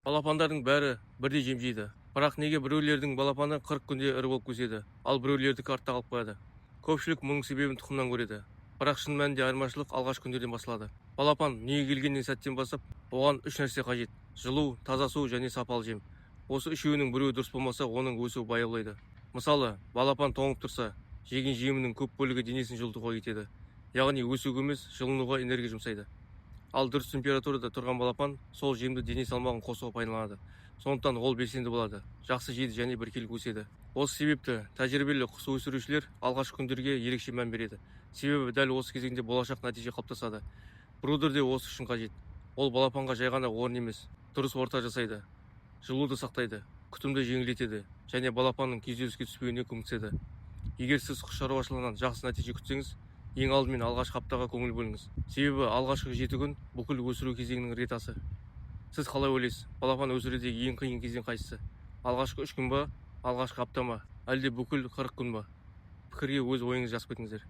Балапандардың бәрі бірдей жем жейді. Бірақ неге біреулердің балапаны 40 күнде ірі болып өседі, ал біреулердікі артта қалып қояды? Көпшілік мұның себебін тұқымнан көреді. Бірақ шын мәнінде айырмашылық алғаш күндерден басталады. Балапан дүниеге келгеннен сәттен бастап, оған 3 нәрсе қажет: жылу, таза су және сапалы жем. Осы үшеуінің біреуі дұрыс болмаса, оның өсуі баяулайды. Мысалы, балапан тоңып тұрса, жеген жемінің көп бөлігі денесін жылытуға кетеді. Яғни өсуге емес, жылынуға энергия жұмсайды. Ал дұрыс температурада тұрған балапан сол жемді дене салмағын қосуға пайдаланады. Сондықтан ол белсенді болады, жақсы жейді және біркелкі өседі. Осы себепті тәжірибелі құс өсірушілер алғашқы күндерге ерекше мән береді. Себебі дәл осы кезеңде болашақ нәтиже қалыптасады. Брудер де осы үшін қажет. Ол балапанға жай ғана орын емес, дұрыс орта жасайды, жылуды сақтайды, күтімді жеңілдетеді және балапанның күйзеліске түспеуіне көмектеседі. Егер сіз құс шаруашылығынан жақсы нәтиже күтсеңіз, ең алдымен алғашқы аптаға көңіл бөліңіз. Себебі алғашқы 7 күн бүкіл өсіру кезеңінің ретасы. Сіз қалай ойлайсыз, балапан өсірудегі ең қиын кезең қайсысы? Алғашқы 3 күн ба, алғашқы апта ма, әлде бүкіл 40 күн ба? Пікірге өз ойыңызды жазып кетіңіздер.